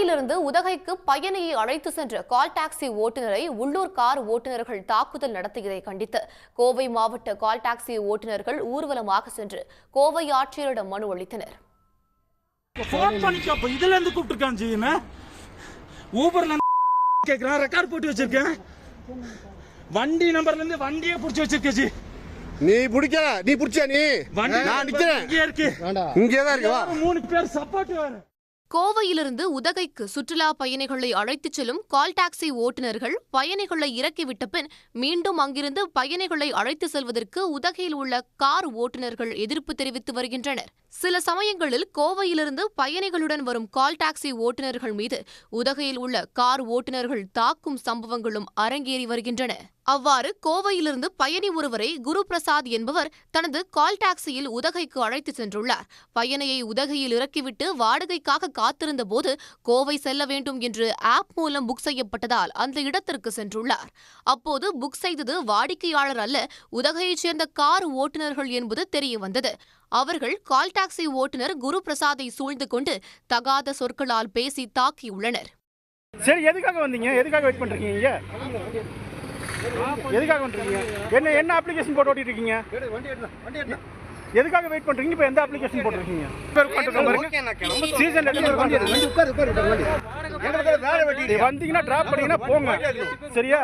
கோவையிலிருந்து உதகைக்கு பயணியை அழைத்து சென்ற கால் டாக்ஸி ஓட்டுநரை உள்ளூர் கார் ஓட்டுநர்கள் தாக்குதல் நடத்தியதை கண்டித்து கோவை மாவட்ட கால் டாக்ஸி ஓட்டுநர்கள் ஊர்வலமாக சென்று கோவை ஆட்சியரிடம் மனு அளித்தனர். வண்டி நம்பர்ல இருந்து வண்டியே புடிச்சு வச்சிருக்கே. நீ புடிக்கல, நீ புடிச்ச நீ. நான் நிக்கிறேன். இங்கே தான் இருக்கு. வா. 3 பேர் சப்போர்ட் வேற. கோவையிலிருந்து உதகைக்கு சுற்றுலா பயணிகளை அழைத்துச் செல்லும் கால் டாக்ஸி ஓட்டுநர்கள் பயணிகளை இறக்கிவிட்ட பின் மீண்டும் அங்கிருந்து பயணிகளை அழைத்து செல்வதற்கு உதகையில் உள்ள கார் ஓட்டுநர்கள் எதிர்ப்பு தெரிவித்து வருகின்றனர். சில சமயங்களில் கோவையிலிருந்து பயணிகளுடன் வரும் கால் டாக்ஸி ஓட்டுநர்கள் மீது உதகையில் உள்ள கார் ஓட்டுநர்கள் தாக்கும் சம்பவங்களும் அரங்கேறி வருகின்றன. அவ்வாறு கோவையிலிருந்து பயணி ஒருவரை குருபிரசாத் என்பவர் தனது கால் டாக்ஸியில் உதகைக்கு அழைத்து சென்றுள்ளார். பயணியை உதகையில் இறக்கிவிட்டு வாடகைக்காக காத்திருந்த போது கோவை செல்ல வேண்டும் என்று ஆப் மூலம் புக் செய்யப்பட்டதால் அந்த இடத்திற்கு சென்றுள்ளார். அப்போது புக் செய்தது வாடிக்கையாளர் அல்ல, உதகையைச் சேர்ந்த கார் ஓட்டுநர்கள் என்பது தெரியவந்தது. அவர்கள் கால் டாக்ஸி ஓட்டுநர் குருபிரசாத்தை சூழ்ந்து கொண்டு தகாத சொற்களால் பேசி தாக்கியுள்ளனர். சரி, எதுக்காக வந்தீங்க? எதுக்காக வெயிட் பண்றீங்க? எதுக்காக வந்துருக்கீங்க? என்ன அப்ளிகேஷன் போட்டு ஓட்டிட்டு இருக்கீங்க? எதுக்காக வெயிட் பண்றீங்க? இப்போ எந்த அப்ளிகேஷன் போட்டுருக்கீங்க? வந்தீங்கன்னா டிராப் பண்ணீங்கன்னா போங்க. சரியா?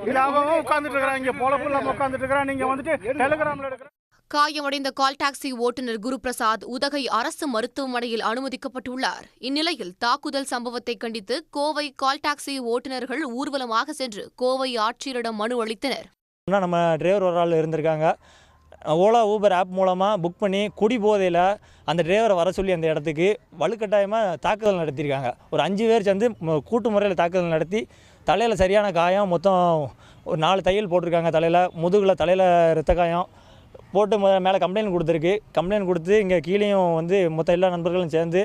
இல்ல அவங்க உட்கார்ந்துட்டு இருக்காங்க, இங்க பொழப்பு இல்லாம உட்கார்ந்துட்டு இருக்காங்க. நீங்க வந்துட்டு டெலிகிராம்ல எடுக்கிற. காயமடைந்த கால் டாக்ஸி ஓட்டுநர் குருபிரசாத் உதகை அரசு மருத்துவமனையில் அனுமதிக்கப்பட்டுள்ளார். இந்நிலையில் தாக்குதல் சம்பவத்தை கண்டித்து கோவை கால் டாக்ஸி ஓட்டுநர்கள் ஊர்வலமாக சென்று கோவை ஆட்சியரிடம் மனு அளித்தனர். நம்ம டிரைவர் ஒரு ஆள் இருந்திருக்காங்க. ஓலா ஊபர் ஆப் மூலமாக புக் பண்ணி குடி போதையில் அந்த டிரைவரை வர சொல்லி அந்த இடத்துக்கு வலுக்கட்டாயமாக தாக்குதல் நடத்தியிருக்காங்க. ஒரு 5 பேர் சேர்ந்து கூட்டு முறையில் தாக்குதல் நடத்தி தலையில் சரியான காயம், மொத்தம் ஒரு 4 தையல் போட்டிருக்காங்க. தலையில், முதுகில், தலையில் ரத்த காயம் போட்டு மேலே கம்ப்ளைண்ட் கொடுத்துருக்கு. கம்ப்ளைண்ட் கொடுத்து இங்கே கீழேயும் வந்து மொத்த எல்லா நண்பர்களும் சேர்ந்து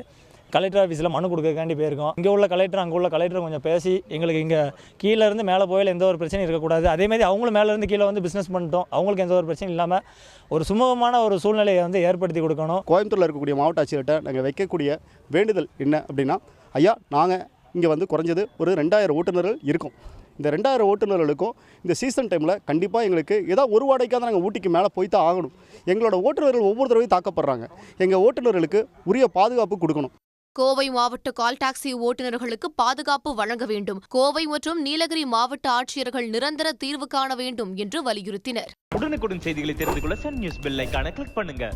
கலெக்டர் ஆஃபீஸில் மனு கொடுக்கறக்காண்டி போயிருக்கோம். இங்கே உள்ள கலெக்டர், அங்கே உள்ள கலெக்டர் கொஞ்சம் பேசி எங்களுக்கு இங்கே கீழே இருந்து மேலே போயில எந்த ஒரு பிரச்சனையும் இருக்கக்கூடாது. அதேமாதிரி அவங்களும் மேலேருந்து கீழே வந்து பிஸ்னஸ் பண்ணிட்டோம், அவங்களுக்கு எந்த ஒரு பிரச்சனையும் இல்லாமல் ஒரு சுமூகமான ஒரு சூழ்நிலையை வந்து ஏற்படுத்தி கொடுக்கணும். கோயம்புத்தூரில் இருக்கக்கூடிய மாவட்ட ஆட்சியர்கிட்ட நாங்கள் வைக்கக்கூடிய வேண்டுதல் என்ன அப்படின்னா, ஐயா, நாங்கள் இங்கே வந்து குறைஞ்சது ஒரு 2000 ஓட்டுநர்கள் இருக்கும். இந்த 2000 ஓட்டுநர்களுக்கும் இந்த சீசன் டைமில் கண்டிப்பாக எங்களுக்கு ஏதாவது ஒரு வாடகைக்காக நாங்கள் ஊட்டிக்கு மேலே போய் தான் ஆகணும். எங்களோட ஓட்டுநர்கள் ஒவ்வொரு தடவையும் தாக்கப்படுறாங்க. எங்கள் ஓட்டுநர்களுக்கு உரிய பாதுகாப்பு கொடுக்கணும். கோவை மாவட்ட கால் டாக்ஸி ஓட்டுநர்களுக்கு பாதுகாப்பு வழங்க வேண்டும். கோவை மற்றும் நீலகிரி மாவட்ட ஆட்சியர்கள் நிரந்தர தீர்வு காண வேண்டும் என்று வலியுறுத்தினர். உடனுக்குடன் செய்திகளை தெரிந்து கொள்ள சன் நியூஸ் பெல் ஐகானை கிளிக் பண்ணுங்க.